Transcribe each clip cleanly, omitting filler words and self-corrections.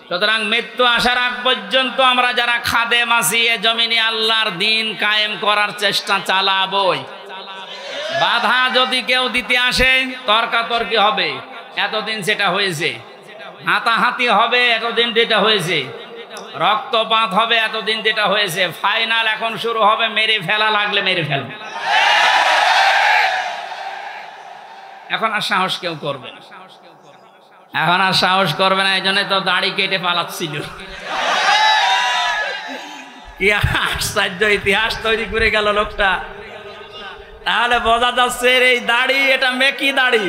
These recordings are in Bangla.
সুতরাং মৃত্যু আসার আগ পর্যন্ত আমরা যারা খাদেম আছি এ জমিনে আল্লাহর দ্বীন কায়েম করার চেষ্টা চালাবই। বাধা যদি কেউ দিতে আসে তর্কাতর্কি হবে, এতদিন সেটা হয়েছে। হাতাহাতি হবে, এতদিন যেটা হয়েছে। রক্তপাত হবে, এতদিন যেটা হয়েছে। ফাইনাল এখন শুরু হবে, মেরে ফেলা লাগলে মেরে ফেলবে। এখন আর সাহস কেউ করবে না, এখন আর সাহস করবে না। এই জন্য তো দাড়ি কেটে পালাচ্ছিল। কি আশ্চর্য ইতিহাস তৈরি করে গেল লোকটা। তাহলে বোঝা যাচ্ছে এই দাড়ি এটা মেকি দাড়ি,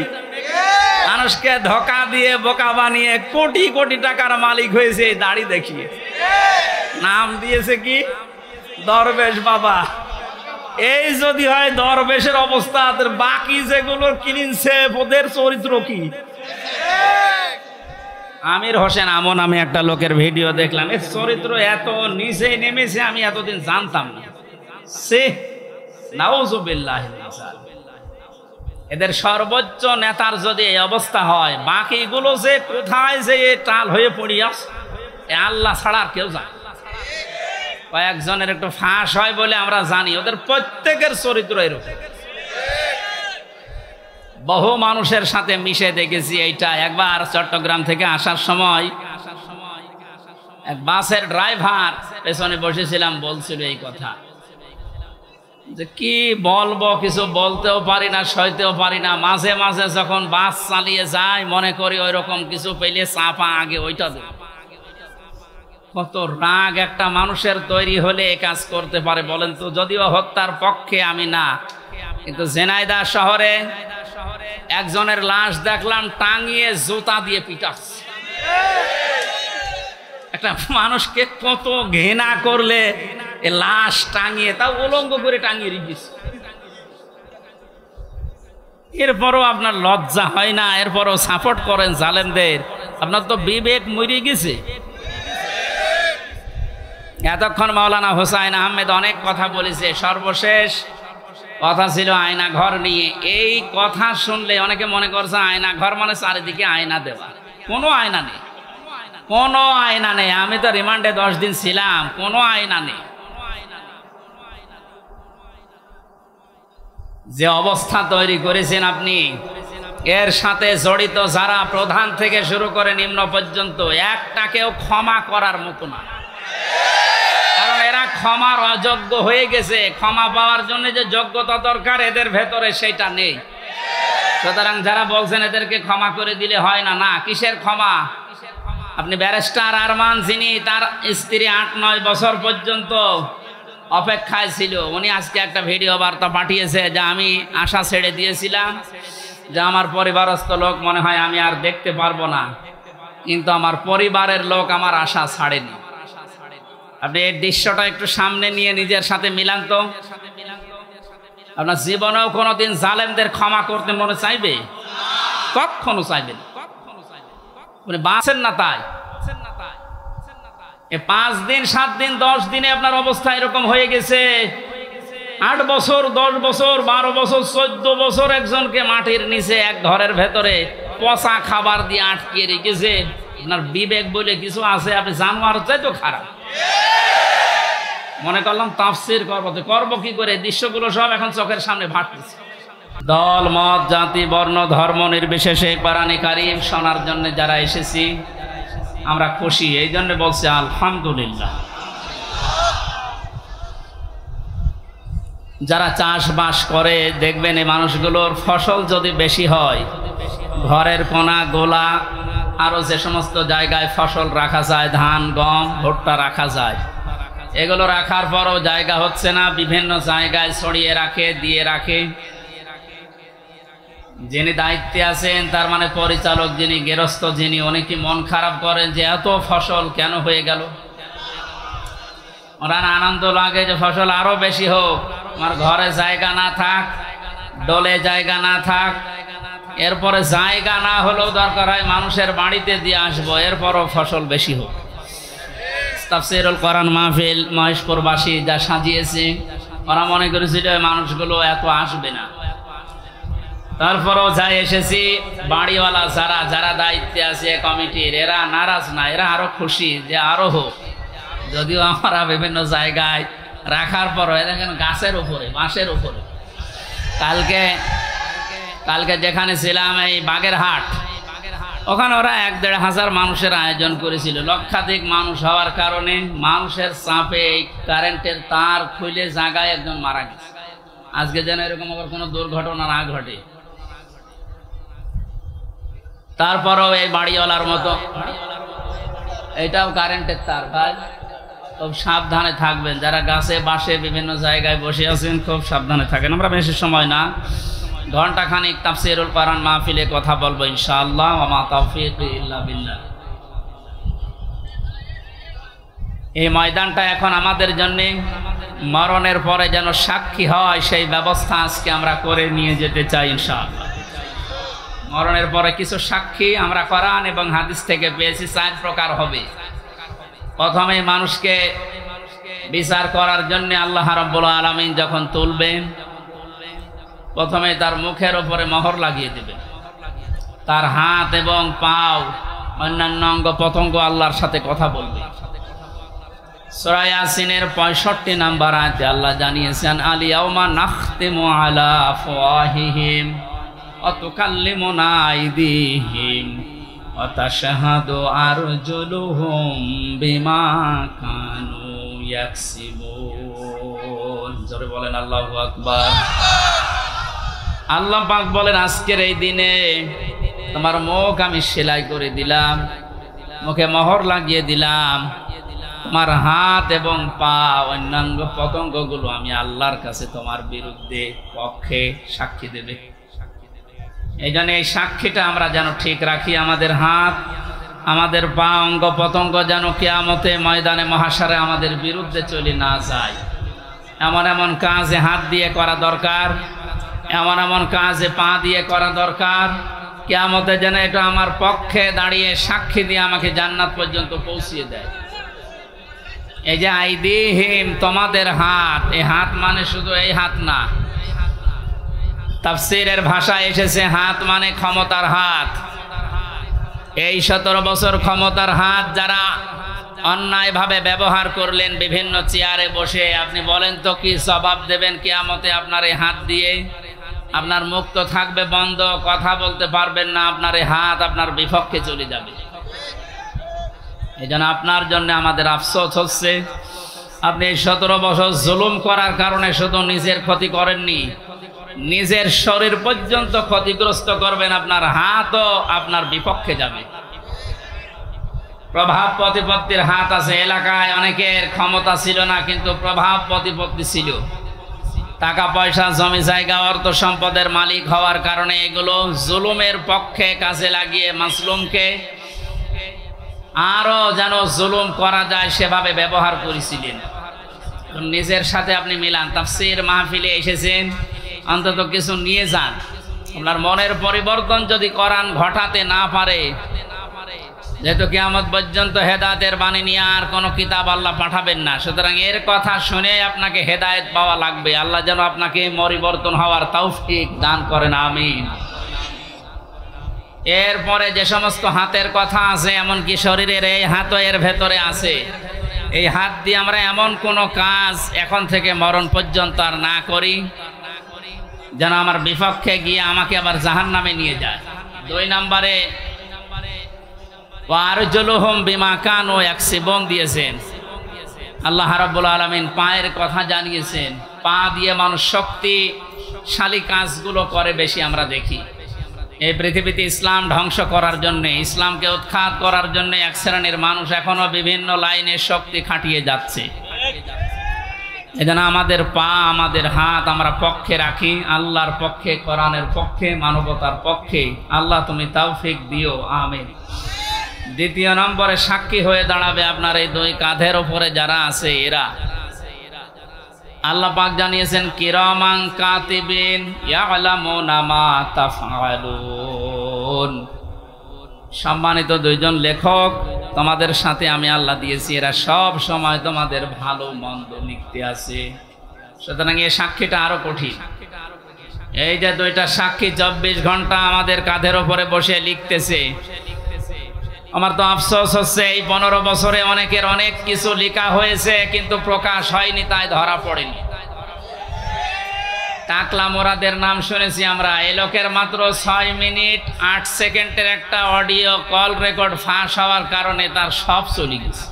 মানুষকে ধোকা দিয়ে বোকা বানিয়ে কোটি কোটি টাকার মালিক হয়েছে এই দাড়ি দেখিয়ে। নাম দিয়েছে কি? দরবেশ বাবা। এই যদি হয় দরবেশের অবস্থা, বাকি যেগুলো কিনছে ওদের চরিত্র কি? আমির হোসেন আমন আমি একটা লোকের ভিডিও দেখলাম, এর চরিত্র এত নিচে নেমেছে আমি এতদিন জানতাম না। সে নাউজুবিল্লাহ, এদের সর্বোচ্চ নেতার যদি এই অবস্থা হয়, বাকিগুলো যে কোথায় যে টাল হয়ে পড়িয়াস আল্লাহ ছাড়া আর কেউ জানে। কয়েকজনের একটু ফাঁস হয় বলে আমরা জানি, ওদের প্রত্যেকের চরিত্র এরকম। বহু মানুষের সাথে মিশে দেখেছি এইটা। একবার চট্টগ্রাম থেকে আসার সময় এক বাসের ড্রাইভার পেছনে বসেছিলাম, বলছিল এই কথা যে কি বলবো, কিছু বলতেও পারি না, সইতেও পারি না। মাঝে মাঝে যখন বাস চালিয়ে যায় মনে করি ওই রকম কিছু পেলে চাপা আগে ওইটা দেব। কত রাগ একটা মানুষের তৈরি হলে এ কাজ করতে পারে বলেন তো? যদিও হত্যার পক্ষে আমি না, কিন্তু ঝিনাইদহ শহরে একজনের লাশ দেখলাম টাঙিয়ে জুতা দিয়ে পিটাচ্ছে। একটা মানুষকে কত ঘৃণা করলে এ লাশ টাঙিয়ে, তাও উলঙ্গ করে টাঙিয়ে রেখেছে। এরপরও আপনার লজ্জা হয় না? এরপরও সাপোর্ট করেন জালেমদের। আপনার তো বিবেক মরে গেছে। এতক্ষণ মাওলানা হোসাইন আহমেদ অনেক কথা বলেছে, সর্বশেষ কথা ছিল আয়না ঘর নিয়ে। এই কথা শুনলে অনেকে মনে করছে আয়না ঘর মানে চারিদিকে আয়না দেওয়া। কোনো আয়না নেই, কোনো আয়না নেই। আমি তো রিমান্ডে 10 দিন ছিলাম, কোনো আয়না নেই। যে অবস্থা তৈরি করেছেন আপনি, এর সাথে জড়িত যারা প্রধান থেকে শুরু করে নিম্ন পর্যন্ত, একটাকেও ক্ষমা করার মতো না। কারণ এরা ক্ষমার অযোগ্য হয়ে গেছে। ক্ষমা পাওয়ার জন্য যে যোগ্যতা দরকার এদের ভেতরে সেটা নেই। সুতরাং যারা বলছেন এদেরকে ক্ষমা করে দিলে হয় না, না, কিসের ক্ষমা? আপনি ব্যারিস্টার আরমান, যিনি তার স্ত্রী 8-9 বছর পর্যন্ত অপেক্ষায় ছিল, উনি আজকে একটা ভিডিও বার্তা পাঠিয়েছে যে আমি আশা ছেড়ে দিয়েছিলাম যে আমার পরিবারস্থ লোক মনে হয় আমি আর দেখতে পারবো না, কিন্তু আমার পরিবারের লোক আমার আশা ছাড়েনি। আপনি এই দৃশ্যটা একটু সামনে নিয়ে নিজের সাথে মিলান তো। আপনার জীবনেও কোনোদিন জালেমদের ক্ষমা করতে মনে চাইবে? কখনো চাইবেন। মানে বাঁচেন না তাই। 5 দিন 7 দিন 10 দিনে আপনার অবস্থা এরকম হয়ে গেছে। 8 বছর 10 বছর 12 বছর 14 বছর একজনকে মাটির নিচে এক ঘরের ভেতরে পচা খাবার দিয়ে আটকিয়ে রেখেছে। আপনার বিবেক বলে কিছু আছে? আপনি জানোয়ার চাই তো খারাপ। মনে করলাম তাফসীর করবো কি করে? দৃশ্যগুলো সব এখন চোখের সামনে ভাসতেছে। দল মত জাতি বর্ণ ধর্ম নির্বিশেষে কোরআন কারীম শোনার জন্য যারা এসেছি আমরা খুশি, এই জন্য বলছি আলহামদুলিল্লাহ। যারা চাষবাস করে দেখবেন এই মানুষগুলোর ফসল যদি বেশি হয়, ঘরের কোনা গোলা আরো যে সমস্ত জায়গায় ফসল রাখা যায়, ধান গম ভুট্টা রাখা যায়, এগুলো রাখার পরও জায়গা হচ্ছে না, বিভিন্ন জায়গায় ছড়িয়ে রাখে, দিয়ে রাখে। যিনি দায়িত্বে আছেন, তার মানে পরিচালক যিনি, গৃহস্থ যিনি, উনি কি মন খারাপ করেন যে এত ফসল কেন হয়ে গেল? ওনার আনন্দ লাগে যে ফসল আরো বেশি হোক, আমার ঘরে জায়গা না থাক, ডলে জায়গা না থাক, এরপরে জায়গা না হলেও দরকার হয় মানুষের বাড়িতে দিয়ে আসবো, এরপরও ফসল বেশি হোক। তাফসীরুল কোরআন মাহফিল মহেশপুরবাসী যা সাজিয়েছে, ওরা মনে করেছিল মানুষগুলো এত আসবে না। তারপরও যাই এসেছি, বাড়িওয়ালা যারা যারা দায়িত্বে আছে কমিটির, এরা নারাজ না, এরা আরো খুশি যে আরো হোক। যদিও আমরা বিভিন্ন জায়গায় রাখার পর দেখেন গাছের উপরে, বাঁশের উপরে। কালকে যেখানে ছিলাম এই বাগেরহাট, ওখানে ওরা ১-১.৫ মানুষের আয়োজন করেছিল। লক্ষাধিক মানুষ হওয়ার কারণে মানুষের চাপে এই কারেন্টের তার খুলে জায়গায় একজন মারা গেছে। আজকে যেন এরকম আবার কোনো দুর্ঘটনা না ঘটে। তারপরেও এই বাড়িওয়ালার মতো এটাও কারেন্টের তার, ভাই খুব সাবধানে থাকবেন। যারা গাছে বাসে বিভিন্ন জায়গায় বসে আছেন খুব সাবধানে থাকেন। আমরা বেশি সময় না, ঘন্টাখানিক তাফসীরুল কোরআন মাহফিলে কথা বলবো ইনশাআল্লাহ। ওয়া মা তাওফীকি ইল্লা বিল্লাহ। এই ময়দানটা এখন আমাদের জন্য মরণের পরে যেন সাক্ষী হয়, সেই ব্যবস্থা আজকে আমরা করে নিয়ে যেতে চাই ইনশাআল্লাহ। মরণের পরে কিছু সাক্ষী আমরা কোরআন এবং হাদিস থেকে পেয়েছি, 4 প্রকার হবে। প্রথমে মানুষকে বিচার করার জন্য আল্লাহ রাব্বুল আলামিন যখন তুলবেন, প্রথমে তার মুখের উপরে মোহর লাগিয়ে দেবেন। তার হাত এবং পাও, অন্যান্য অঙ্গ প্রত্যঙ্গ আল্লাহর সাথে কথা বলবে। সূরা ইয়াসিনের 65 নম্বর আয়াতে আল্লাহ জানিয়েছেন, আল ইয়াউমা নাখতিমু আলা আফওয়াহিহিম ওয়া তুকাল্লিমুনা আইদিহিম ওয়া তাশহাদু আরজুলুহুম বিমা কানু ইয়াকসিবুন। জোরে বলেন আল্লাহু আকবার। আল্লাহ পাক বলেন, আজকের এই দিনে তোমার মুখ আমি সেলাই করে দিলাম, মুখে মোহর লাগিয়ে দিলাম, তোমার হাত এবং পা অন্যান্য পতঙ্গগুলো আমি আল্লাহর কাছে তোমার বিরুদ্ধে পক্ষে সাক্ষী দেবে। এই জন্য এই সাক্ষীটা আমরা যেন ঠিক রাখি। আমাদের হাত, আমাদের পা, অঙ্গ পতঙ্গ যেন কিয়ামতে ময়দানে মহাশারে আমাদের বিরুদ্ধে চলে না যায়। এমন এমন কাজে হাত দিয়ে করা দরকার, এমন এমন কাজে পা দিয়ে করা দরকার, কিয়ামতে যেন এটা আমার পক্ষে দাঁড়িয়ে সাক্ষী দিয়ে আমাকে জান্নাত পর্যন্ত পৌঁছিয়ে দেয়। এই যে আইদিহিম, তোমাদের হাত, এই হাত মানে শুধু এই হাত না, তাফসীরের ভাষায় এসেছে হাত মানে ক্ষমতার হাত। এই 17 বছর ক্ষমতার হাত যারা অন্যায়ভাবে ব্যবহার করলেন বিভিন্ন চেয়ারে বসে, আপনি বলেন তো কি জবাব দেবেন কিয়ামতে আপনার এই হাত দিয়ে? আপনার মুখ তো থাকবে বন্ধ, কথা বলতে পারবেন না, আপনার এই হাত আপনার বিপক্ষে চলে যাবে। এই জন্য আপনার জন্য আমাদের আফসোস হচ্ছে, আপনি 17 বছর জুলুম করার কারণে শুধু নিজের ক্ষতি করেননি, নিজের শরীর পর্যন্ত ক্ষতিগ্রস্ত করবেন, আপনার হাতও আপনার বিপক্ষে যাবে। প্রভাব প্রতিপত্তির হাত আছে। এলাকায় অনেকের ক্ষমতা ছিল না, কিন্তু প্রভাব প্রতিপত্তি ছিল। টাকা পয়সা, জমি জায়গা, অর্থ সম্পদের মালিক হওয়ার কারণে এগুলো জুলুমের পক্ষে কাজে লাগিয়ে মাজলুমকে আরো যেন জুলুম করা যায় সেভাবে ব্যবহার করেছিলেন। নিজের সাথে আপনি মিলান। তাফসীর মাহফিলে এসেছেন, অন্তত কিছু নিয়ে যান। আপনার মনের পরিবর্তন যদি কোরআন ঘটাতে না পারে, যেহেতু কিয়ামত পর্যন্ত হেদায়েতের বাণী নিয়ে আর কোনো কিতাব আল্লাহ পাঠাবেন না, সুতরাং এর কথা শুনে আপনাকে হেদায়েত পাওয়া লাগবে। আল্লাহ যেন আপনাকে পরিবর্তন হওয়ার তৌফিক দান করেন, আমিন। এরপরে যে সমস্ত হাতের কথা আছে, এমনকি শরীরের এই হাতও এর ভেতরে আছে। এই হাত দিয়ে আমরা এমন কোনো কাজ এখন থেকে মরণ পর্যন্ত আর না করি যেন আমার বিপক্ষে গিয়ে আমাকে আবার জাহান্নামে নিয়ে যায়। 2 নম্বরে ওয়ারজুলুহুম বিমা কানু ইয়াকসিবুন দিয়েছেন। আল্লাহ রাব্বুল আলামিন পায়ের কথা জানিয়েছেন। পা দিয়ে মানুষ শক্তিশালী কাজগুলো করে বেশি আমরা দেখি। এই পৃথিবীতে ইসলাম ধ্বংস করার জন্য, ইসলামকে উৎখাত করার জন্য এক শ্রেণীর মানুষ এখনো বিভিন্ন লাইনে শক্তি খাটিয়ে যাচ্ছে। এজন্য আমাদের পা, আমাদের হাত আমরা পক্ষে রাখি, আল্লাহর পক্ষে, কোরআনের পক্ষে, মানবতার পক্ষে। আল্লাহ তুমি তৌফিক দিও, আমিন। 2 নম্বরে সাক্ষী হয়ে দাঁড়াবে আপনার এই 2 কাঁধের উপরে যারা আছে এরা। আল্লাহ পাক জানিয়েছেন, কিরামান কাতিবিন ইয়ালামুনা মা তাফআলুন। সম্মানিত 2 জন লেখক তোমাদের সাথে আমি আল্লাহ দিয়েছি, এরা সব সময় তোমাদের ভালো মন্দ লিখতে আছে। সুতরাং এই সাক্ষীটা আরো কঠিন। এই যে দুইটা সাক্ষী 24 ঘন্টা আমাদের কাঁধের ওপরে বসে লিখতেছে। আমার তো আফসোস হচ্ছে এই 15 বছরে অনেকের অনেক কিছু লেখা হয়েছে কিন্তু প্রকাশ হয়নি, তাই ধরা পড়েনি। টাকলা মোরাদের নাম শুনেছি আমরা। এই লোকের মাত্র 6 মিনিট 8 সেকেন্ডের একটা অডিও কল রেকর্ড ফাঁস হওয়ার কারণে তার সব চলে গেছে।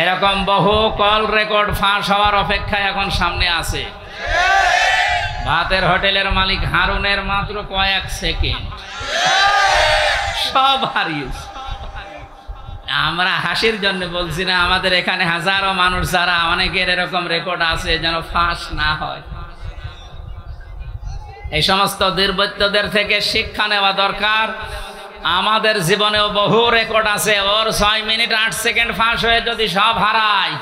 এরকম বহু কল রেকর্ড ফাঁস হওয়ার অপেক্ষায় এখন সামনে আছে। ভাতের হোটেলের মালিক হারুনের মাত্র কয়েক সেকেন্ড, সব হারিয়েছে। আমরা হাসির জন্য বলছি না, আমাদের এখানে হাজারো মানুষ যারা অনেকের এরকম রেকর্ড আছে যেন ফাঁস না হয়। এই সমস্ত দুর্বৃত্তদের থেকে শিক্ষা নেওয়া দরকার। আমাদের জীবনেও বহু রেকর্ড আছে, ওর 6 মিনিট 8 সেকেন্ড ফাঁস হয়ে যদি সব হারায়,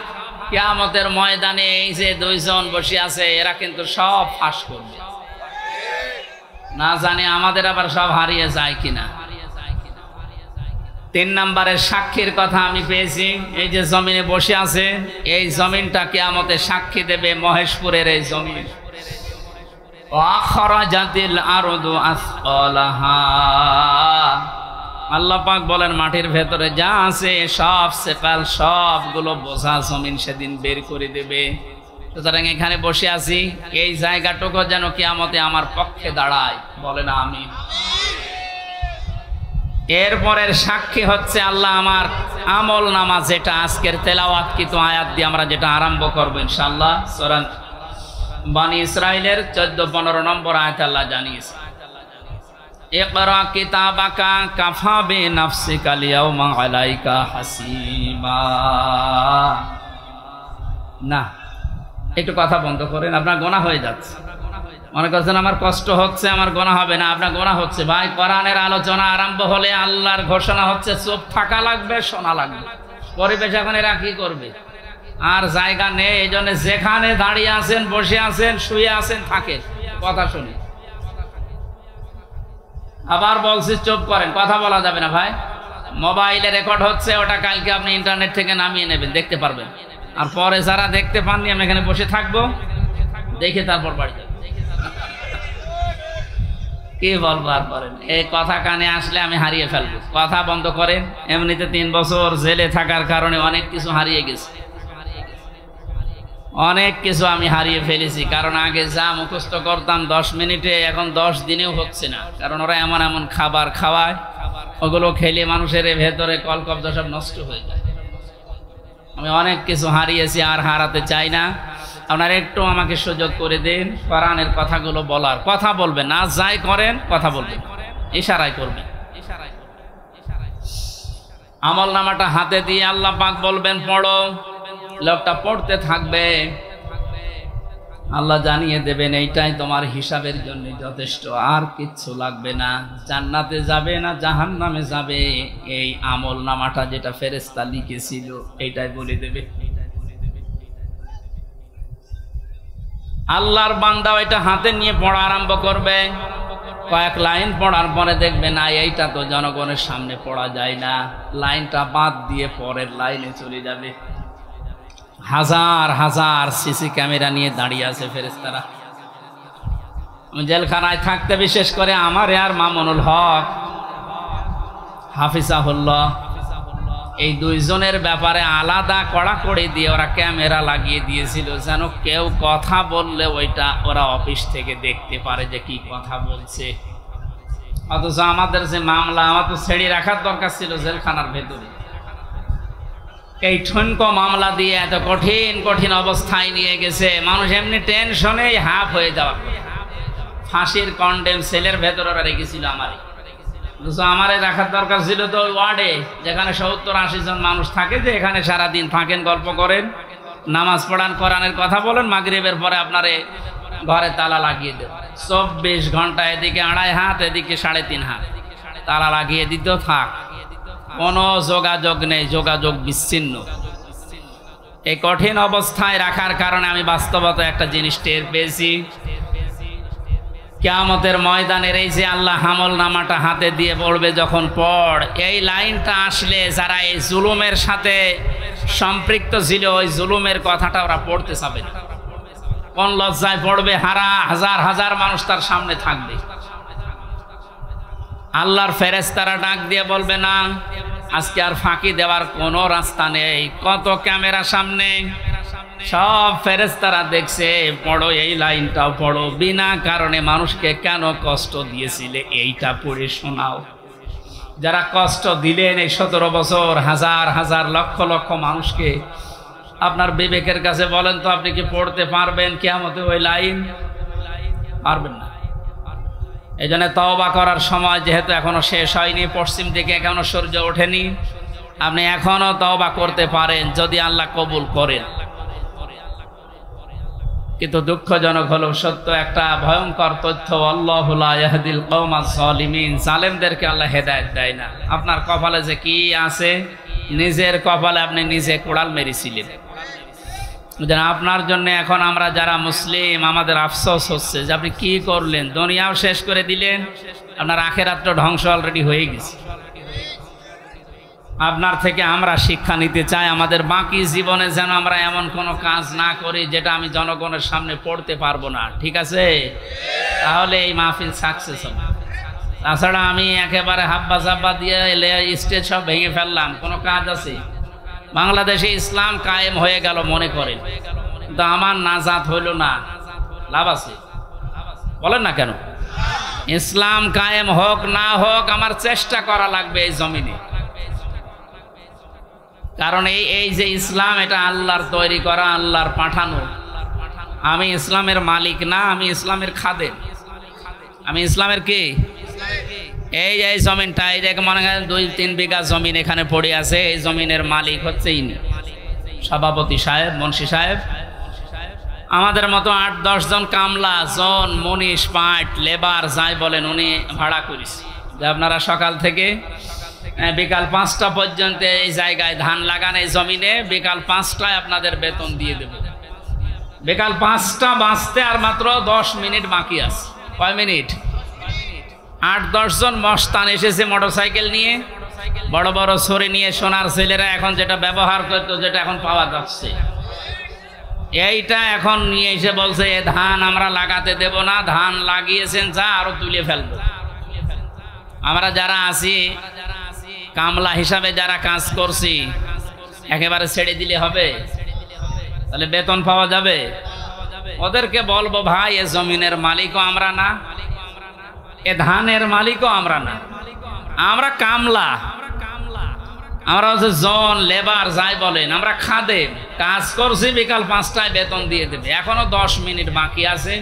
কিয়ামতের ময়দানে এই যে 2 জন বসে আছে এরা কিন্তু সব ফাঁস করবে। না জানি আমাদের আবার সব হারিয়ে যায় কিনা। 3 নম্বরের সাক্ষীর কথা আমি পেয়েছি। এই যে জমিনে বসে আছে, এই জমিনটা কিয়ামতে সাক্ষী দেবে। মহেশপুরের এই জমিন, আখরাজাতিল আরদু আসফালাহা। আল্লাহ পাক বলেন মাটির ভেতরে যা আছে সব সেকাল, সবগুলো বোঝা জমিন সেদিন বের করে দেবে। সুতরাং এখানে বসে আছি, এই জায়গাটুকু যেন কিয়ামতে আমার পক্ষে দাঁড়ায়, বলে না আমি। এরপরের সাক্ষী হচ্ছে আল্লাহ আমার আমল নামা, যেটা আজকের তেলাওয়াতকৃত আয়াত দিয়ে আমরা যেটা আরম্ভ করবো ইনশাআল্লাহ। সূরা বানি ইসরাইলের 14-15 নম্বর আয়াত আল্লাহ জানিয়েছে, ইকরা কিতাবাকা কাফা বিনাফসিকাল ইয়াওমা আলাইকা হাসিবা। না, একটু কথা বন্ধ করেন, আপনার গোনা হয়ে যাচ্ছে। মনে করছেন আমার কষ্ট হচ্ছে, আমার গোনা হবে না, আপনার গোনা হচ্ছে। ভাই, কোরআনের আলোচনা আরম্ভ হলে আল্লাহর ঘোষণা হচ্ছে চুপ থাকা লাগবে, শোনা লাগবে। পরিবেশ এখন এরা কি করবে? আর জায়গা নেই, এই জন্য যেখানে দাঁড়িয়ে আছেন, বসে আছেন, শুয়ে আছেন, থাকেন, কথা শুনে। আবার বলছি চুপ করেন, কথা বলা যাবে না ভাই। মোবাইলে রেকর্ড হচ্ছে, ওটা কালকে আপনি ইন্টারনেট থেকে নামিয়ে নেবেন, দেখতে পারবেন। আর পরে যারা দেখতে পাননি, আমি এখানে বসে থাকবো, দেখে তারপর বাড়ি যাবো। কি বলবার করেন, এই কথা কানে আসলে আমি হারিয়ে ফেলবো। কথা বন্ধ করেন। এমনিতে 3 বছর জেলে থাকার কারণে অনেক কিছু হারিয়ে গেছে, অনেক কিছু আমি হারিয়ে ফেলেছি। কারণ আগে যা মুখস্থ করতাম 10 মিনিটে, এখন 10 দিনেও হচ্ছে না। কারণ ওরা এমন এমন খাবার খাওয়ায়, ওগুলো খেলে মানুষের ভেতরে কলকব্জা সব নষ্ট হয়ে যায়। আমি অনেক কিছু হারিয়েছি, আর হারাতে চাই না। আপনারা একটু আমাকে সুযোগ করে দিন কোরআনের কথাগুলো বলার। কথা বলবেন না, যাই করেন কথা বলবেন, ইশারায় করবেন। আমল নামাটা হাতে দিয়ে আল্লাহ পাক বলবেন পড়ো, লোকটা পড়তে থাকবে। আল্লাহ জানিয়ে দেবেন এইটাই তোমার হিসাবের জন্য যথেষ্ট, আর কিচ্ছু লাগবে না। জান্নাতে যাবে না জাহান্নামে যাবে, এই আমল নামাটা যেটা ফেরেশতা লিখেছিল এইটাই বলে দেবে। আল্লাহর বান্দা এটা হাতে নিয়ে পড়া আরম্ভ করবে। কয়েক লাইন পড়ার পরে দেখবে না, এইটা তো জনগণের সামনে পড়া যায় না, লাইনটা বাদ দিয়ে পরের লাইনে চলে যাবে। হাজার হাজার সিসি ক্যামেরা নিয়ে দাঁড়িয়ে আছে ফেরেশতারা। আমি জেলখানায় থাকতে বিশেষ করে আমার আর মামুনুল হক হাফিজাহুল্লাহ, এই 2 জনের ব্যাপারে আলাদা কড়াকড়ি দিয়ে ওরা ক্যামেরা লাগিয়ে দিয়েছিল, যেন কেউ কথা বললে ওইটা ওরা অফিস থেকে দেখতে পারে যে কি কথা বলছে। অথচ আমাদের যে মামলা, আমার তো ছেড়ে রাখার দরকার ছিল জেলখানার ভেতরে। এই ঠনকো মামলা দিয়ে এত কঠিন কঠিন অবস্থায় নিয়ে গেছে, মানুষ এমনি টেনশনেই হাফ হয়ে যাওয়া। ফাঁসির কন্ডেম সেলের ভেতর ওরা রেখেছিল আমারই, আমারে রাখার দরকার ছিল তো ওই ওয়ার্ডে, যেখানে 70-80 জন মানুষ থাকে, যে এখানে সারাদিন থাকেন, গল্প করেন, নামাজ পড়ান, কোরআনের কথা বলেন, মাগরিবের পরে আপনারে ঘরে তালা লাগিয়ে দেন। 24 ঘন্টা এদিকে 2.5 হাত, এদিকে 3.5 হাত তালা লাগিয়ে দিত, থাক, কোনো যোগাযোগ নেই, যোগাযোগ বিচ্ছিন্ন। এই কঠিন অবস্থায় রাখার কারণে আমি বাস্তবতা একটা জিনিস টের পেয়েছি। কিয়ামতের ময়দানের এই যে আল্লাহ আমল নামাটা হাতে দিয়ে পড়বে, যখন পড়, এই লাইনটা আসলে যারা এই জুলুমের সাথে সম্পৃক্ত ছিল, ওই জুলুমের কথাটা ওরা পড়তে চাবে না। কোন লজ্জায় পড়বে? হাজার হাজার মানুষ তার সামনে থাকবে। আল্লাহর ফেরেশতারা ডাক দিয়ে বলবে, না, আজকে আর ফাঁকি দেওয়ার কোনো রাস্তা নেই। কত ক্যামেরা সামনে, সব ফেরেশতারা দেখছে, পড়ো এই লাইনটাও পড়ো, বিনা কারণে মানুষকে কেন কষ্ট দিয়েছিলে এইটা পড়ে শোনাও। যারা কষ্ট দিলেন এই 17 বছর, হাজার হাজার লক্ষ লক্ষ মানুষকে, আপনার বিবেকের কাছে বলেন তো, আপনি কি পড়তে পারবেন কিয়ামতে ওই লাইন? পারবেন না। এই জন্য তওবা করার সময় যেহেতু এখনো শেষ হয়নি, পশ্চিম দিকে এখনো সূর্য ওঠেনি, আপনি এখনো তওবা করতে পারেন যদি আল্লাহ কবুল করেন। কিন্তু দুঃখজনক হলো সত্য, একটা ভয়ঙ্কর তথ্য, আল্লাহু লা ইয়াহদিল কওমাজ জালিমিন, জালেমদেরকে আল্লাহ হেদায়েত দেয় না। আপনার কপালে যে কি আছে, নিজের কপালে আপনি নিজে কোড়াল মেরেছিলেন। আপনার জন্য এখন আমরা যারা মুসলিম, আমাদের আফসোস হচ্ছে যে আপনি কি করলেন, দুনিয়াও শেষ করে দিলেন, আপনার আখিরাতটা ধ্বংস অলরেডি হয়ে গেছে। আপনার থেকে আমরা শিক্ষা নিতে চাই, আমাদের বাকি জীবনে যেন আমরা এমন কোনো কাজ না করি যেটা আমি জনগণের সামনে পড়তে পারবো না, ঠিক আছে? তাহলে এই মাহফিল সাকসেস হবে। তাছাড়া আমি একেবারে হাব্বা জাব্বা দিয়ে স্টেজ সব ভেঙে ফেললাম, কোনো কাজ আছে? বাংলাদেশে ইসলাম কায়েম হয়ে গেল মনে করেন, কিন্তু আমার নাজাত হইল না, লাভ আছে? বলেন না কেন? ইসলাম কায়েম হোক না হোক আমার চেষ্টা করা লাগবে এই জমিনে। কারণ এই যে ইসলাম, এটা আল্লাহর তৈরি করা, আল্লাহর পাঠানো। আমি ইসলামের মালিক না, আমি ইসলামের খাদেম। আমি ইসলামের কি? এই যে জমিনটা, এই যে মনে করেন 2-3 বিঘা জমিন এখানে পড়ে আছে, এই জমিনের মালিক হচ্ছে ইনি, সভাপতি সাহেব, মুন্সি সাহেব। আমাদের মতো 8-10 জন কামলা, জন, মনীষ, পাট, লেবার যাই বলেন, উনি ভাড়া করিস যে আপনারা সকাল থেকে বিকাল 5টা পর্যন্ত এই জায়গায় ধান লাগান, এই জমিনে বিকাল 5টায় আপনাদের বেতন দিয়ে দেব। বিকাল 5টা বাজতে আর মাত্র 10 মিনিট বাকি আছে। কয় মিনিট? 8-10 জন মস্তান এসেছে মোটরসাইকেল নিয়ে, বড় বড় ছড়ি নিয়ে, সোনার ছেলেরা এখন যেটা ব্যবহার করতো, যেটা এখন পাওয়া যাচ্ছে, এইটা এখন নিয়ে এসে বলছে এ ধান আমরা লাগাতে দেব না, ধান লাগিয়েছেন যা আরো তুলে ফেলবো। আমরা যারা আছি কামলা হিসাবে যারা কাজ করছি, একেবারে ছেড়ে দিলে হবে? তাহলে বেতন পাওয়া যাবে? ওদেরকে বলবো, ভাই এ জমিনের মালিকও আমরা না, এ ধানের মালিকও আমরা না, আমরা কামলা, আমরা হচ্ছে জন, লেবার যাই বলেন, আমরা খাদেম, কাজ করছি, বিকাল 5টায় বেতন দিয়ে দেবে। এখনো 10 মিনিট বাকি আছে,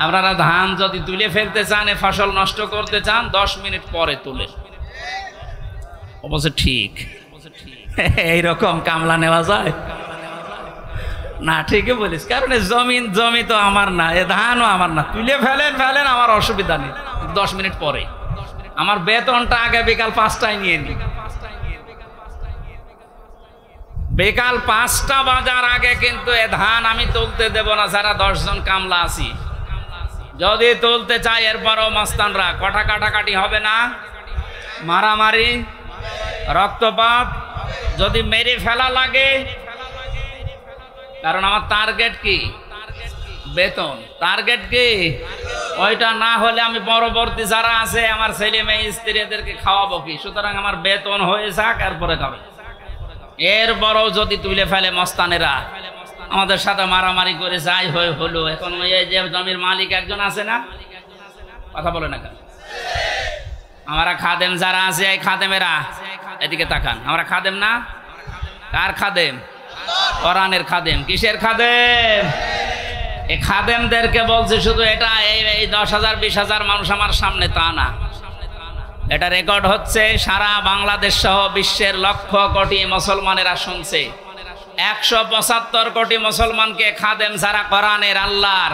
আপনারা ধান যদি তুলে ফেলতে চান, এ ফসল নষ্ট করতে চান, 10 মিনিট পরে তুলে। অবশ্য ঠিক এইরকম কামলা নেওয়া যায় না? ঠিকই বলিস, কারণ জমি তো আমার না, এ ধানও আমার না, তুলে ফেলেন, আমার অসুবিধা নেই, 10 মিনিট পরে আমার বেতনটা আগে বিকাল 5টায় নিয়ে নি। বিকাল 5টা বাজার আগে কিন্তু এ ধান আমি তুলতে দেব না, যারা 10 জন কামলা আছি। যদি তুলতে চাই এরপরও মস্তানরা কটা কাটাকাটি হবে না, মারামারি, রক্তপাত, যদি মেরে ফেলা লাগে। কারণ আমার টার্গেট কি? বেতন। টার্গেট কি? ওইটা না হলে আমি পরবর্তী যারা আছে আমার ছেলে মেয়ে স্ত্রী এদেরকে খাওয়াবো কি? সুতরাং আমার বেতন হয়ে যাক, এরপরে খাবে। এরপরও যদি তুলে ফেলে মস্তানেরা, আমাদের সাথে মারামারি করে যাই হলো। এখন ওই যে জমির মালিক একজন আছে না, কথা বলে না কেন? আমরা খাদেম যারা আছে, এই খাদেমেরা এদিকে তাকান, আমরা খাদেম না? কার খাদেম? কোরআনের খাদেম। কিসের খাদেম? এই খাদেমদেরকে বলছে শুধু এটা এই 10,000 20,000 মানুষ আমার সামনে, তা না, এটা রেকর্ড হচ্ছে, সারা বাংলাদেশ সহ বিশ্বের লক্ষ কোটি মুসলমানেরা শুনছে। 175 কোটি মুসলমানকে খাদেম যারা, কোরআনের আল্লাহর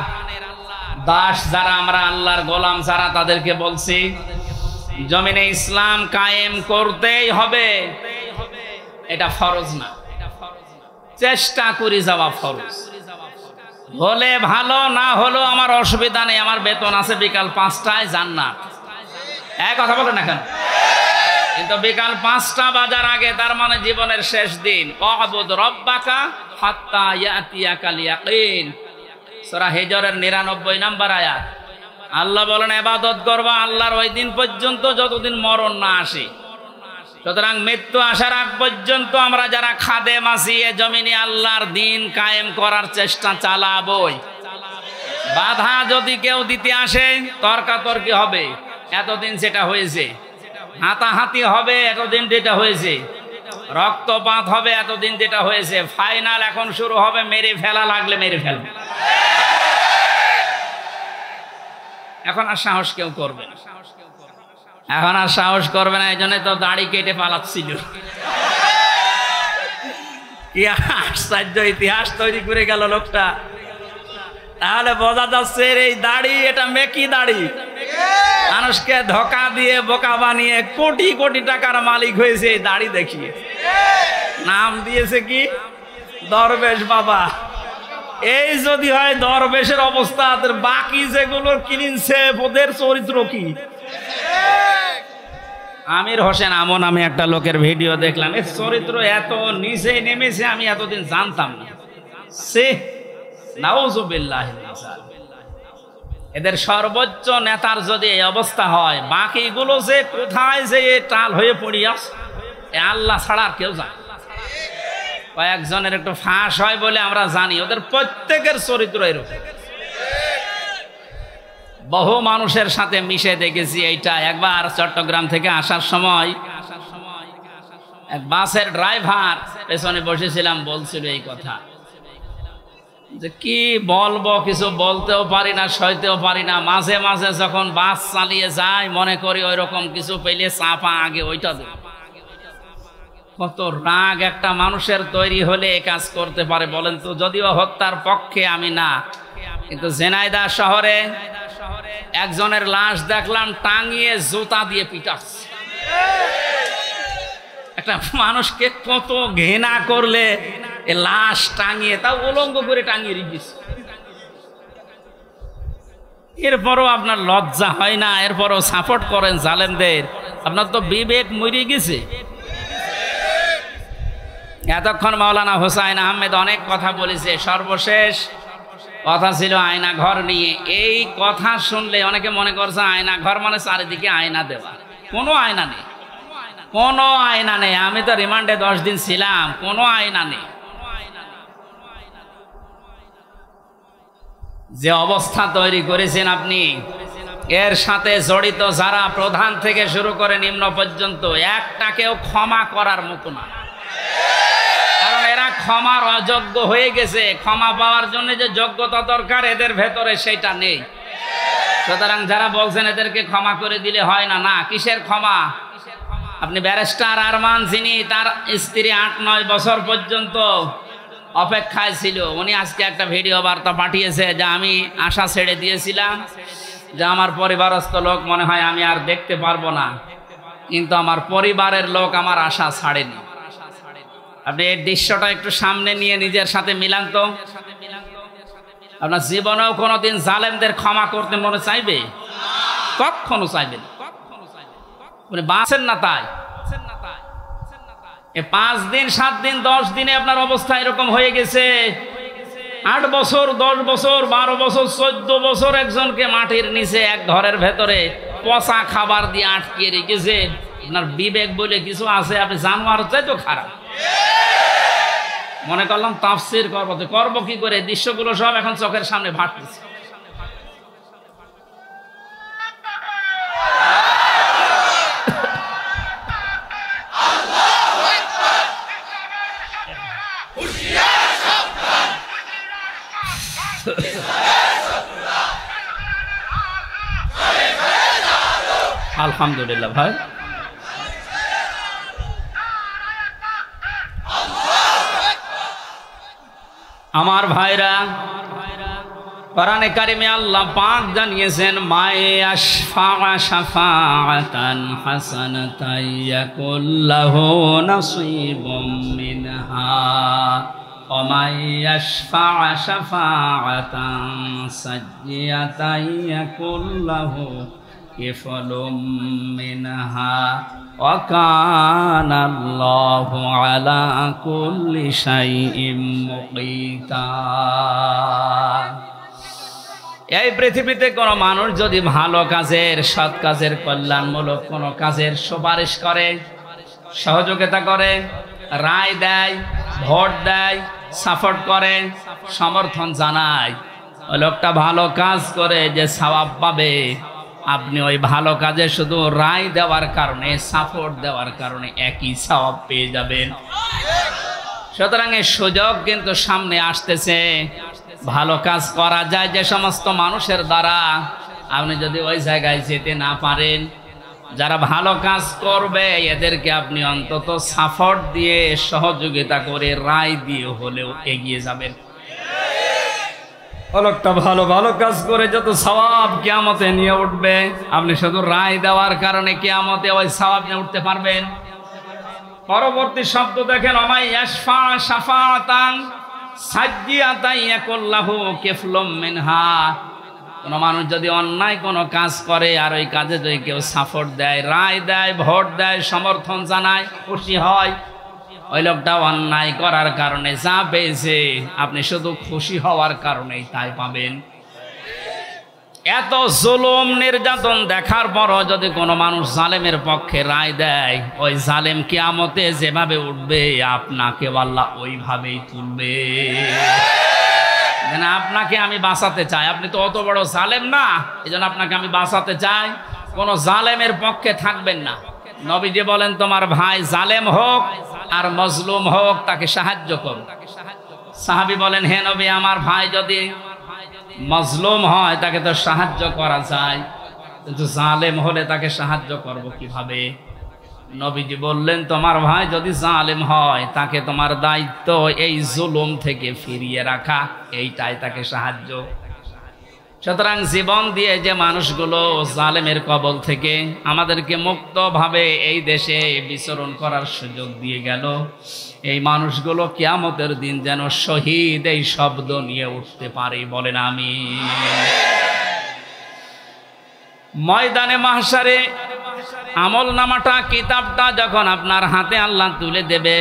দাস যারা, আমরা আল্লাহর গোলাম যারা, তাদেরকে বলছি জমিনে ইসলাম কায়েম করতেই হবে। এটা ফরজ না, চেষ্টা করে যাওয়া ফরজ। হলে ভালো, না হলো আমার অসুবিধা নেই, আমার বেতন আছে বিকাল 5টায়, জান্নাত। এক কথা বলে না কেন? কিন্তু বিকাল 5টা বাজার আগে, তার মানে জীবনের শেষ দিন, ওয়াবুদ রব্বাকা হাত্তা ইয়াতিয়াকাল ইয়াকিন, সূরা হিজরের 99 নম্বর আয়াত। আল্লাহ বলেন ইবাদত করবা আল্লাহর ওই দিন পর্যন্ত যতদিন মরণ না আসে। সুতরাং মৃত্যু আসার আগ পর্যন্ত আমরা যারা খাদেম আছি এ জমিনে আল্লাহর দিন কায়েম করার চেষ্টা চালাবই। বাধা যদি কেউ দিতে আসে তর্কাতর্কি হবে, এতদিন সেটা হয়েছে। হাতাহাতি হবে, এতদিন যেটা হয়েছে। রক্তপাত হবে, এতদিন যেটা হয়েছে। ফাইনাল এখন শুরু হবে মেরে ফেলা লাগলে মেরে ফেলবে। এখন আর সাহস কেউ করবে না, এখন আর সাহস করবে না। এই জন্য তো দাড়ি কেটে পালাচ্ছিল। কি আশ্চর্য ইতিহাস তৈরি করে গেল লোকটা। তাহলে বোঝা যাচ্ছে এই দাড়ি এটা মেকি দাড়ি। মানুষকে ধোকা দিয়ে বোকা বানিয়ে কোটি কোটি টাকার মালিক হয়েছে এই দাড়ি দেখিয়ে। নাম দিয়েছে কি? দরবেশ বাবা। এই যদি হয় দরবেশের অবস্থা, বাকি যেগুলো কিনছে ওদের চরিত্র কি? আমির হোসেন আমন আমি একটা লোকের ভিডিও দেখলাম, এর চরিত্র এত নিচে নেমেছে আমি এতদিন জানতাম না। সে নাউজুবিল্লাহ। এদের সর্বোচ্চ নেতার যদি এই অবস্থা হয়, বাকিগুলো যে কোথায় যে টাল হয়ে পড়িয়াস আল্লাহ ছাড়া আর কেউ জানে। কয়েকজনের একটু ফাঁস হয় বলে আমরা জানি, ওদের প্রত্যেকের চরিত্র এরকম। বহু মানুষের সাথে মিশে দেখেছি এইটা। একবার চট্টগ্রাম থেকে আসার সময় এক বাসের ড্রাইভার পেছনে বসেছিলাম, বলছিল এই কথা যে কি বলবো, কিছু বলতেও পারি না, সইতেও পারি না। মাঝে মাঝে যখন বাস চালিয়ে যায় মনে করি ওই রকম কিছু পেলে চাপা আগে ওইটা দেব। কত রাগ একটা মানুষের তৈরি হলে এ কাজ করতে পারে বলেন তো? যদিও হত্যার পক্ষে আমি না, কিন্তু ঝিনাইদহ শহরে একজনের লাশ দেখলাম টাঙিয়ে জুতা দিয়ে পিটাচ্ছে। একটা মানুষকে কত ঘৃণা করলে এ লাশ টাঙিয়ে, তাও উলঙ্গ করে টাঙিয়ে রেখেছে। এরপরও আপনার লজ্জা হয় না? এরপরও সাপোর্ট করেন জালেমদের। আপনার তো বিবেক মরে গেছে। এতক্ষণ মাওলানা হোসাইন আহমেদ অনেক কথা বলেছে। সর্বশেষ কথা ছিল আয়না ঘর নিয়ে। এই কথা শুনলে অনেকে মনে করছে আয়না ঘর মানে চারিদিকে আয়না দেওয়া। কোনো আয়না নেই, কোনো আয়না নেই। আমি তো রিমান্ডে 10 দিন ছিলাম, কোনো আয়না নেই। যে অবস্থা তৈরি করেছেন আপনি, এর সাথে জড়িত যারা প্রধান থেকে শুরু করে নিম্ন পর্যন্ত, একটাকেও ক্ষমা করার মতো না। কারণ এরা ক্ষমার অযোগ্য হয়ে গেছে। ক্ষমা পাওয়ার জন্য যে যোগ্যতা দরকার এদের ভেতরে সেটা নেই। সুতরাং যারা বলছেন এদেরকে ক্ষমা করে দিলে হয় না, না। কিসের ক্ষমা? আপনি ব্যারিস্টার আরমান, যিনি তার স্ত্রী 8-9 বছর পর্যন্ত অপেক্ষায় ছিল, উনি আজকে একটা ভিডিও বার্তা পাঠিয়েছে যে আমি আশা ছেড়ে দিয়েছিলাম যে আমার পরিবারস্থ লোক মনে হয় আমি আর দেখতে পারবো না, কিন্তু আমার পরিবারের লোক আমার আশা ছাড়েনি। আপনি এই দৃশ্যটা একটু সামনে নিয়ে নিজের সাথে মিলান তো। আপনার জীবনেও কোনোদিন জালেমদের ক্ষমা করতে মনে চাইবে? কখনো চাইবে না। মানে বাঁচেন না তাই। 5 দিন 7 দিন 10 দিনে আপনার অবস্থা এরকম হয়ে গেছে। 8 বছর 10 বছর 12 বছর 14 বছর একজনকে মাটির নিচে এক ঘরের ভেতরে পচা খাবার দিয়ে আটকিয়ে রেখেছে। আপনার বিবেক বলে কিছু আছে? আপনি জানোয়ার চাই তো খারাপ। মনে করলাম তাফসীর করবো কি করে? দৃশ্যগুলো সব এখন চোখের সামনে ভাসতেছে। আলহামদুলিল্লাহ ভাই। আমার ভাইরা, কোরআনে কারিমে আল্লাহ পাক জানিয়েছেন মায়ে আশফাআ শাফাআতান হাসানাতান ইয়াকুল্লাহু নাসীবুম মিনহা ওয়া মায়ে আশফাআ শাফাআতান সাইয়্যাতান ইয়াকুল্লাহু কিফলুম মিনহা ওয়া কানাল্লাহু আলা কুল্লি শাইইন মুকিতা। এই পৃথিবীতে কোনো মানুষ যদি ভালো কাজের, সৎ কাজের, কল্যাণমূলক কোনো কাজের সুপারিশ করে, সহযোগিতা করে, রায় দেয়, ভোট দেয়, সাপোর্ট করে, সমর্থন জানায়, ওই লোকটা ভালো কাজ করে যে সওয়াব পাবে, আপনি ওই ভালো কাজে শুধু রায় দেওয়ার কারণে, সাপোর্ট দেওয়ার কারণে একই সওয়াব পেয়ে যাবেন। সুতরাং এই সুযোগ কিন্তু সামনে আসতেছে, ভালো কাজ করা যায় যে সমস্ত মানুষের দ্বারা। আপনি যদি ওই জায়গায় যেতে না পারেন, যারা ভালো কাজ করবে এদেরকে আপনি অন্তত সাপোর্ট দিয়ে, সহযোগিতা করে, রায় দিয়ে হলেও এগিয়ে যাবেন। লোকটা ভালো ভালো কাজ করে যত সওয়াব কিয়ামতে নিয়ে উঠবে, আপনি শুধু রায় দেওয়ার কারণে কিয়ামতে ওই সওয়াব নিয়ে উঠতে পারবেন। পরবর্তী শব্দ দেখেন, ওমাই ইয়াশফা শাফাতান সাজ্জিয়াতান ইয়াকুল্লাহু কিফলুম মিনহা। কোনো মানুষ যদি অন্যায় কোনো কাজ করে আর ওই কাজে যদি কেউ সাপোর্ট দেয়, রায় দেয়, ভোট দেয়, সমর্থন জানায়, খুশি হয়, ওই লোকটা অন্যায় করার কারণে যা পেয়েছে আপনি শুধু খুশি হওয়ার কারণেই তাই পাবেন। এত জুলুম নির্যাতন দেখার পরও যদি কোনো মানুষ জালেমের পক্ষে রায় দেয়, ওই জালেম কিয়ামতে যেভাবে উঠবে আপনাকে আল্লাহ ওইভাবেই তুলবে। আপনাকে আমি বাঁচাতে চাই, আপনি তো অত বড় জালেম না, এই জন্য আপনাকে আমি বাঁচাতে চাই। কোন জালেমের পক্ষে থাকবেন না। নবীজি বলেন, তোমার ভাই জালেম হোক আর মজলুম হোক, তাকে সাহায্য করো। সাহাবী বলেন, হে নবী, আমার ভাই যদি মজলুম হয় তাকে তো সাহায্য করা যায়, কিন্তু জালেম হলে তাকে সাহায্য করব কিভাবে? নবীজি বললেন, তোমার ভাই যদি জালেম হয় তাকে তোমার দায়িত্ব এই জুলুম থেকে ফিরিয়ে রাখা, এইটাই তাকে সাহায্য। সুতরাং জীবন দিয়ে যে মানুষগুলো জালেমের কবল থেকে আমাদেরকে মুক্তভাবে এই দেশে বিচরণ করার সুযোগ দিয়ে গেল, এই মানুষগুলো কিয়ামতের দিন যেন শহীদ এই শব্দ নিয়ে উঠতে পারে, বলেন আমিন। ময়দানে মাহশারে আমলনামাটা, কিতাবটা যখন আপনার হাতে আল্লাহ তুলে দেবে,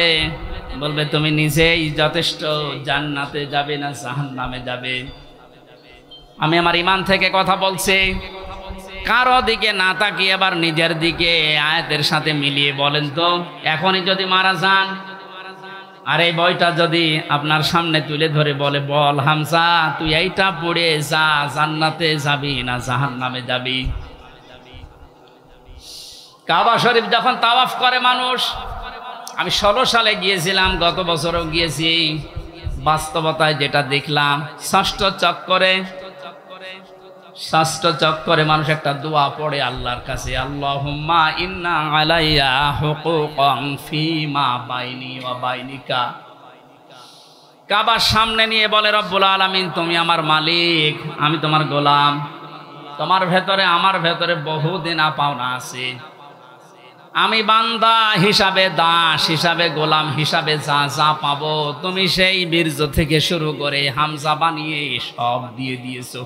বলবে তুমি নিজেই যথেষ্ট, জান্নাতে যাবে না জাহান্নামে যাবে। আমি আমার ঈমান থেকে কথা বলছি, কারো দিকে না তাকিয়ে আবার নিজের দিকে আয়াতের সাথে মিলিয়ে বলেন তো, এখনই যদি মারা যান আর এই বইটা যদি আপনার সামনে তুলে ধরে বলে, বল হামজা তুই এইটা পড়ে যা, জান্নাতে যাবি না জাহান্নামে যাবি? কাবা শরীফ যখন তাওয়াফ করে মানুষ, আমি 16 সালে গিয়েছিলাম, গত বছরও গিয়েছি, বাস্তবতায় যেটা দেখলাম, ষষ্ঠ চক্করে মানুষ একটা দোয়া পড়ে আল্লাহর কাছে, আল্লাহুম্মা ইন্না আলাইয়া হুকুকান ফীমা বাইনি ওয়া বাইনিকা। কাবার সামনে নিয়ে বলে, রব্বুল আলামিন তুমি আমার মালিক, আমি তোমার গোলাম, তোমার ভেতরে আমার ভেতরে বহুদিন পাওনা আছে, আমি বান্দা হিসাবে, দাস হিসাবে, গোলাম হিসাবে যা যা পাবো তুমি সেই বীর্য থেকে শুরু করে হামজা বানিয়ে সব দিয়ে দিয়েছো।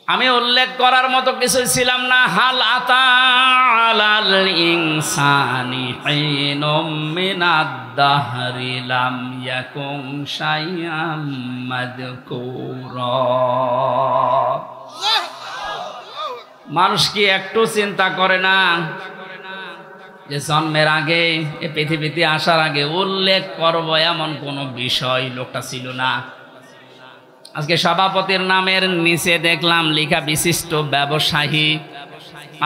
আমি উল্লেখ করার মতো কিছু ছিলাম না। হাল আতাল ইনসানি হিনুম মিনাদ দাহরি লাম ইয়াকুন শাইআম মাযকুরা। মানুষ কি একটু চিন্তা করে না যে জন্মের আগে, এই পৃথিবীতে আসার আগে উল্লেখ করব এমন কোন বিষয় লোকটা ছিল না। আজকে সভাপতির নামের নিচে দেখলাম লেখা বিশিষ্ট ব্যবসায়ী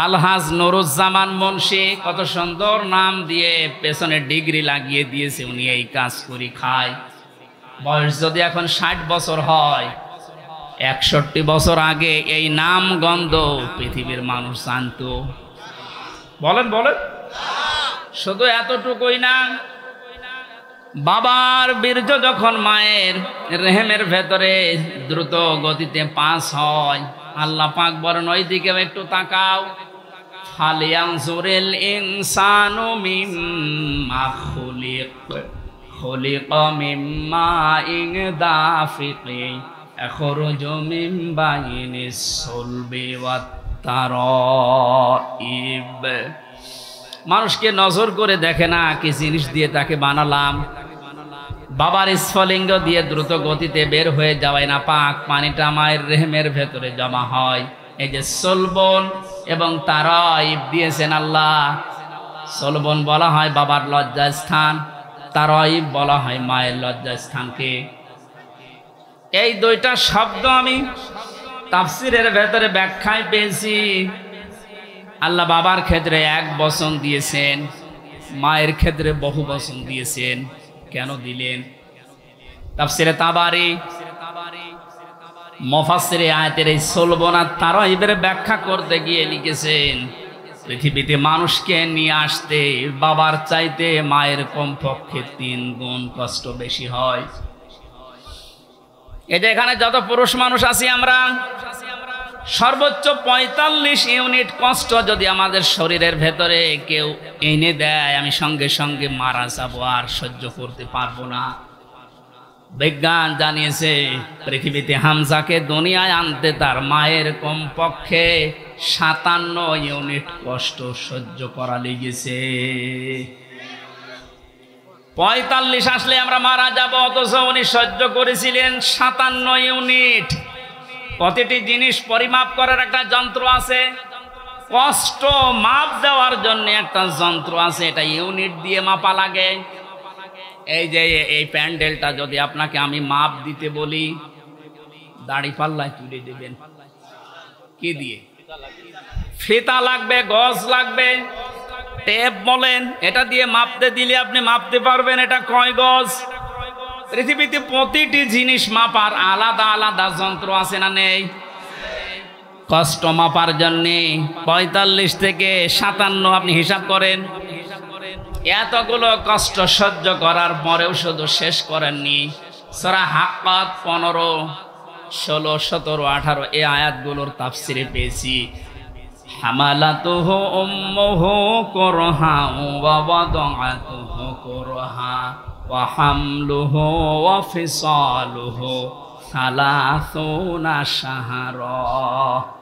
আলহাজ নুরুজ্জামান মুন্সি, কত সুন্দর নাম দিয়ে পেছনে ডিগ্রি লাগিয়ে দিয়েছে, উনি এই কাজ করে খায়। বয়স যদি এখন 60 বছর হয়, 61 বছর আগে এই নাম গন্ধ পৃথিবীর মানুষ জানতো? বলেন বলেন। শুধু এতটুকুই না, বাবার বীর্য যখন মায়ের রেহেমের ভেতরে দ্রুত গতিতে পাস হয়, আল্লাহ পাক বলেন ওই দিকেও একটু তাকাও। ফালিয়ানজুরিল ইনসানু মিম্মা খুলিকা মিম্মা ইন দাফিকি আখরুজু মিন বাইনিস সুলবি ওয়াত তারাইব। মানুষকে নজর করে দেখে না কি জিনিস দিয়ে তাকে বানালাম। বাবার স্ফলিঙ্গ দিয়ে দ্রুত গতিতে বের হয়ে যাওয়ায় না পাক পানিটা মায়ের রেহেমের ভেতরে জমা হয়। এই যে সলবন এবং তারাইব দিয়েছেন আল্লাহ। সলবন বলা হয় বাবার লজ্জাস্থান, তারাইব বলা হয় মায়ের লজ্জাস্থানকে। এই দুইটা শব্দ আমি তাফসিরের ভেতরে ব্যাখ্যায় পেয়েছি। আল্লাহ বাবার ক্ষেত্রে এক বচন দিয়েছেন, মায়ের ক্ষেত্রে বহু বচন দিয়েছেন। কেন দিলেন? তাফসিরে তাবারি মুফাসসিরে আয়াতের এই সলবন আর তারাইবের ব্যাখ্যা করতে গিয়ে লিখেছেন, পৃথিবীতে মানুষকে নিয়ে আসতে বাবার চাইতে মায়ের কমপক্ষে 3 গুণ কষ্ট বেশি হয়। এই যে এখানে যত পুরুষ মানুষ আছি আমরা, সর্বোচ্চ 45 ইউনিট কষ্ট যদি আমাদের শরীরের ভেতরে কেউ এনে দেয়, আমি সঙ্গে সঙ্গে মারা যাব, আর সহ্য করতে পারবো না। বিজ্ঞান জানিয়েছে পৃথিবীতে হামজাকে দুনিয়ায় আনতে তার মায়ের কমপক্ষে 57 ইউনিট কষ্ট সহ্য করা লেগেছে। 45 আসলে আমরা মারা যাব, অথচ উনি সহ্য করেছিলেন 57 ইউনিট। প্রতিটি জিনিস পরিমাপ করার একটা যন্ত্র আছে, কষ্ট মাপ দেওয়ার জন্য একটা যন্ত্র আছে, এটা ইউনিট দিয়ে মাপা লাগে। এই যে এই প্যান্ডেলটা যদি আপনাকে আমি মাপ দিতে বলি, দাড়ি পাল্লায় তুলে দেবেন কি দিয়ে? ফিতা লাগবে, গজ লাগবে, টেপ বলেন, এটা দিয়ে মাপতে দিলে আপনি মাপতে পারবেন এটা কয় গজ। পৃথিবীতে প্রতিটি জিনিস মাপার আলাদা আলাদা যন্ত্র আছে না নেই? কষ্ট মাপার জন্যে 45 থেকে 57 আপনি হিসাব করেন। এতগুলো কষ্ট সহ্য করার পরেও শুধু শেষ করেননি। সূরা হাক্কাত 15, 16, 17, 18 এই আয়াতগুলোর তাফসিরে পেয়েছি, হামালাতুহু উম্মুহু কুরহা ওয়া ওয়াদাআতুহু কুরহা ওয়া হামলুহু ওয়া ফিসালুহু 30 শাহরা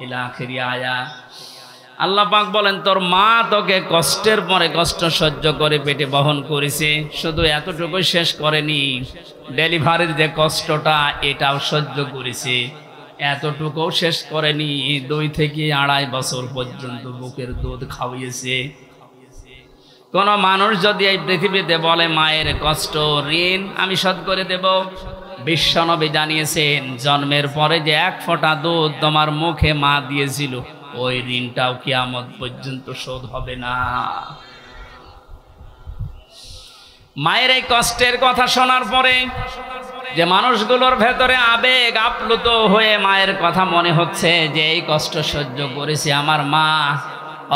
ইলা আখির আয়াত। আল্লাহ পাক বলেন, তোর মা তোকে কষ্টের পরে কষ্ট সহ্য করে পেটে বহন করেছে। শুধু এতটুকু শেষ করেনি, ডেলিভারির যে কষ্টটা এটাও সহ্য করেছে। এতটুকু শেষ করেনি, 2 থেকে 2.5 বছর পর্যন্ত বুকের দুধ খাওয়িয়েছে। কোন মানুষ যদি এই পৃথিবীতে বলে মায়ের কষ্ট ঋণ আমি শোধ করে দেব, বিশ্বনবী জানিয়েছেন জন্মের পরে যে 1 ফোঁটা দুধ তোমার মুখে মা দিয়েছিল, ওই ঋণটাও কিয়ামত পর্যন্ত শোধ হবে না। মায়ের এই কষ্টের কথা শোনার পরে যে মানুষগুলোর ভেতরে আবেগ আপ্লুত হয়ে মায়ের কথা মনে হচ্ছে যে এই কষ্ট সহ্য করেছে আমার মা,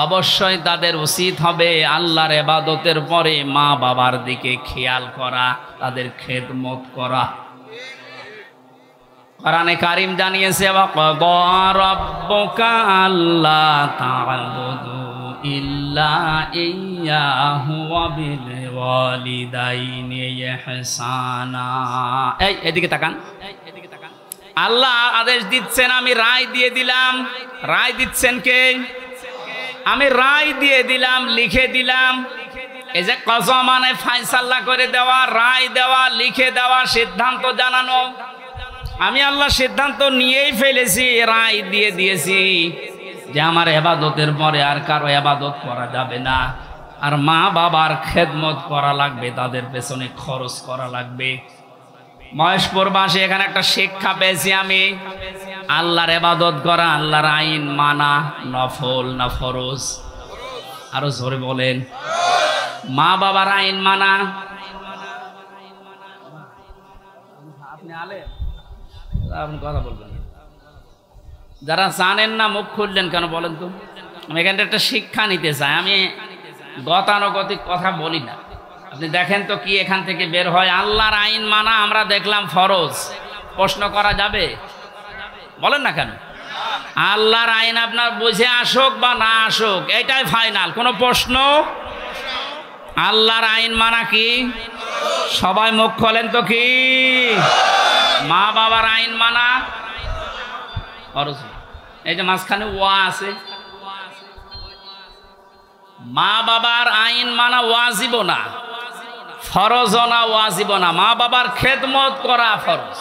অবশ্যই তাদের উচিত হবে আল্লাহর ইবাদতের পরে মা বাবার দিকে খেয়াল করা, তাদের খেদমত করা। কোরআনে কারীম জানিয়েছে, ওয়াকাদা রাব্বুকা আল্লা তা'বুদু ইল্লা ইয়্যাহু ওয়া বিল ওয়ালিদাইনি ইহসানা। এদিকে তাকান। আল্লাহ আদেশ দিচ্ছেন, আমি রায় দিয়ে দিলাম। রায় দিচ্ছেন কে? আমি রায় দিয়ে দিলাম, লিখে দিলাম। এই যে কযা মানে ফয়সালা করে দেওয়া, রায় দেওয়া, লিখে দেওয়া, সিদ্ধান্ত জানানো। আমি আল্লাহ সিদ্ধান্ত নিয়েই ফেলেছি, রায় দিয়ে দিয়েছি যে আমার ইবাদতের পরে আর কারো ইবাদত করা যাবে না, আর মা বাবার খেদমত করা লাগবে, তাদের পেছনে খরচ করা লাগবে। মহেশপুরবাসী এখানে একটা শিক্ষা পেয়েছি আমি, আল্লাহর ইবাদত করা, আল্লাহর আইন মানা নফল না ফরজ? আরো জোরে বলেন। মা বাবার আইন মানা। আপনি আলেম, আপনি কথা বলবেন। যারা জানেন না মুখ খুললেন কেন বলেন তো? আমি এখানে একটা শিক্ষা নিতে চাই, আমি গতানুগতিক কথা বলি না। আপনি দেখেন তো কি এখান থেকে বের হয়। আল্লাহর আইন মানা আমরা দেখলাম ফরজ, প্রশ্ন করা যাবে? বলেন না কেন? আল্লাহর আইন আপনার বুঝে আসুক বা না আসুক, এটাই ফাইনাল, কোনো প্রশ্ন। আল্লাহর আইন মানা কি? সবাই মুখ খোলেন তো কি? মা বাবার আইন মানা ফরজ। এই যে মাঝখানে ওয়া আছে, মা বাবার আইন মানা ওয়াজিব না, ফরজ না ওয়াজিব না, মা বাবার খেদমত করা ফরজ।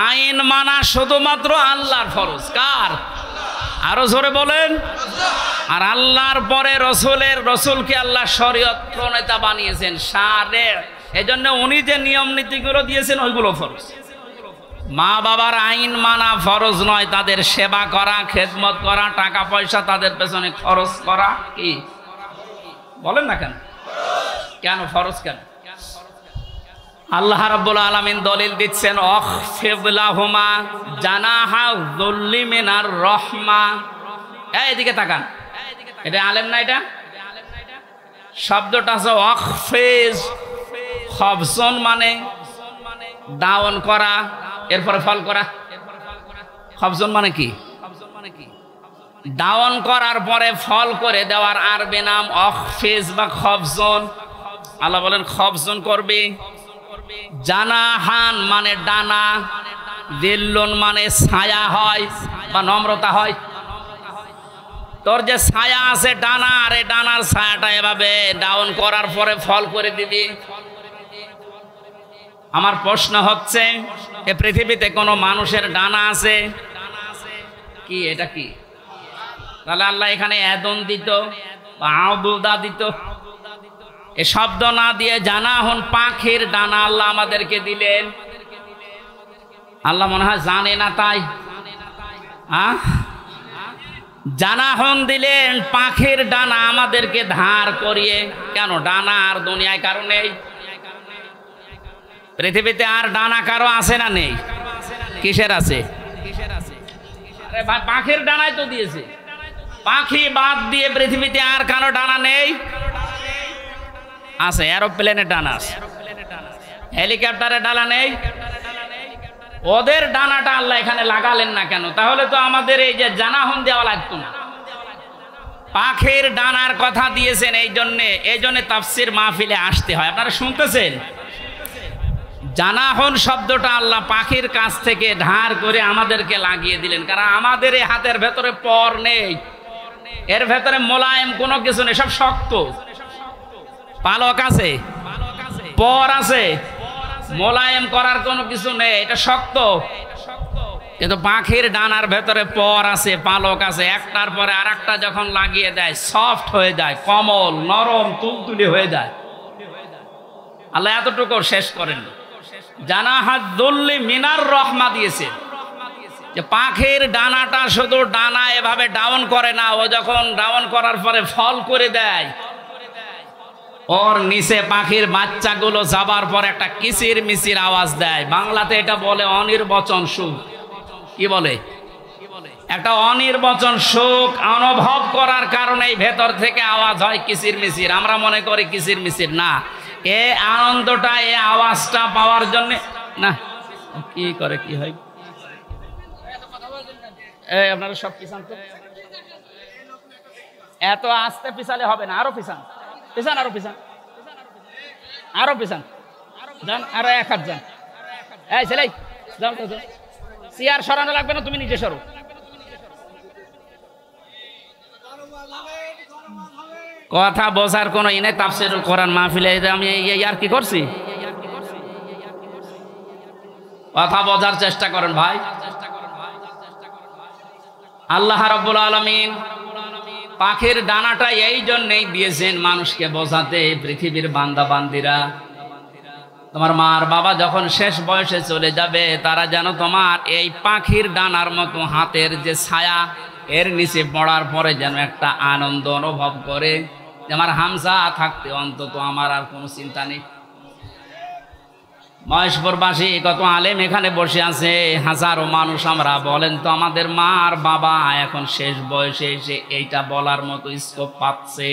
আইন মানা শুধুমাত্র আল্লাহর ফরজ। কার? আরো জোরে বলেন। আর আল্লাহর পরে রসুলকে আল্লাহ শরীয়ত প্রণেতা বানিয়েছেন, শারে। এজন্য উনি যে নিয়ম নীতিগুলো দিয়েছেন ওইগুলো ফরজ। মা বাবার আইন মানা ফরজ নয়, তাদের সেবা করা, খেদমত করা, টাকা পয়সা তাদের পেছনে খরচ করা কি বলেন না কেন? কেন ফরজ? কেন? আল্লাহ রাব্বুল আলামিন দলিল দিচ্ছেন, অখফিদ লাহুমা জানাহা যুল্লি মিনার রাহমা। এদিকে তাকান, এটা আলেম না? এটা শব্দটা আছে অখফিজ, খফজন মানে ডাউন করা, এরপরে ফল করা। খফজন মানে কি? ডাউন করার পরে ফল করে দেওয়ার আরবি নাম অখফিজ বা খফজন। আল্লাহ বলেন খফজন করবে। জানাহান মানে ডানা, দিল্লুন মানে ছায়া হয় বা নম্রতা হয়। তোর যে ছায়া আছে ডানা, আর এই ডানার ছায়াটা এভাবে ডাউন করার পরে ফল করে দিবি। আমার প্রশ্ন হচ্ছে, এ পৃথিবীতে কোনো মানুষের ডানা আছে কি? এটা কি? তাহলে আল্লাহ এখানে এদন দিত বা আবুদা দিত, এ শব্দ না দিয়ে জানা হন পাখির ডানা আল্লাহ আমাদেরকে দিলেন। আল্লাহ মনে হয় জানে না, তাই জানা হন দিলেন পাখির ডানা আমাদেরকে ধার করিয়ে। কেন? ডানা আর দুনিয়ায় কারো নেই। পৃথিবীতে আর ডানা কারো আছে না নেই? কিসের আছে? আরে ভাই, পাখির ডানাই তো দিয়েছে। পাখি বাদ দিয়ে পৃথিবীতে আর কারো ডানা নেই? আছে। এরোপ্লেনের ডানা আছে, হেলিকপ্টারের ডানা নেই। ওদের ডানাটা আল্লাহ এখানে লাগালেন না কেন? তাহলে তো আমাদের এই যে জানাহন দেওয়া লাগতো না। পাখির ডানার কথা দিয়েছেন এই জন্যে তাফসির মাহফিলে আসতে হয়। আপনারা শুনতেছেন? জানাহন শব্দটা আল্লাহ পাখির কাছ থেকে ধার করে আমাদেরকে লাগিয়ে দিলেন, কারণ আমাদের এই হাতের ভেতরে পর নেই, এর ভেতরে মোলায়েম কোনো কিছু নেই, সব শক্ত। পালক আছে, পর আছে, মোলায়েম করার কোনো কিছু নেই, এটা শক্ত। কিন্তু পাখির ডানার ভেতরে পর আছে, পালক আছে, একটার পরে আর একটা যখন লাগিয়ে দেয় সফট হয়ে যায়, কমল, নরম, তুলতুলি হয়ে যায়। আল্লাহ এতটুকু শেষ করেন, জানাহা যুল্লি মিনার রাহমা দিয়েছে। যে পাখির ডানাটা শুধু ডানা এভাবে ডাউন করে না, ও যখন ডাউন করার পরে ফল করে দেয়, ওর নিচে পাখির বাচ্চাগুলো যাবার পর একটা কিচির মিচির আওয়াজ দেয়। বাংলাতে এটা বলে অনির্বচন সুখ। কি বলে? একটা অনির্বচন সুখ অনুভব করার কারণে ভেতর থেকে আওয়াজ হয় কিচির মিচির। আমরা মনে করি কিচির মিচির না, এ আনন্দটা, এ আওয়াজটা পাওয়ার জন্য না। কি করে কি হয়? এই আপনারা সব পিছান তো, এত আস্তে পিছালে হবে না, আরো পিছান, পিছান, আরো পিছান, আরো পিছান, যান, আরো এক হাত যান। এই ছেলে যাও তো, চেয়ার সরানো লাগবে না, তুমি নিজে সরো। কথা বোঝার কোনো ইনে তাফসীরুল কোরআন মাহফিলে আমি আর কি করছি? কথা বোঝার চেষ্টা করেন ভাই। আল্লাহ রাব্বুল আলামিন পাখির ডানাটা এই জন্যই দিয়েছেন মানুষকে বোঝাতে, পৃথিবীর বান্দা বান্দিরা, তোমার মার বাবা যখন শেষ বয়সে চলে যাবে, তারা যেন তোমার এই পাখির ডানার মতো হাতের যে ছায়া, এর নিচে পড়ার পরে যেন একটা আনন্দ অনুভব করে, যে আমার হামজা থাকতে অন্তত আমার আর কোনো চিন্তা নেই। মহেশপুরবাসী কত আলেম এখানে বসে আছে, হাজারো মানুষ আমরা। বলেন তো, আমাদের মা আর বাবা এখন শেষ বয়সে এসে এইটা বলার মতো স্কোপ পাচ্ছে?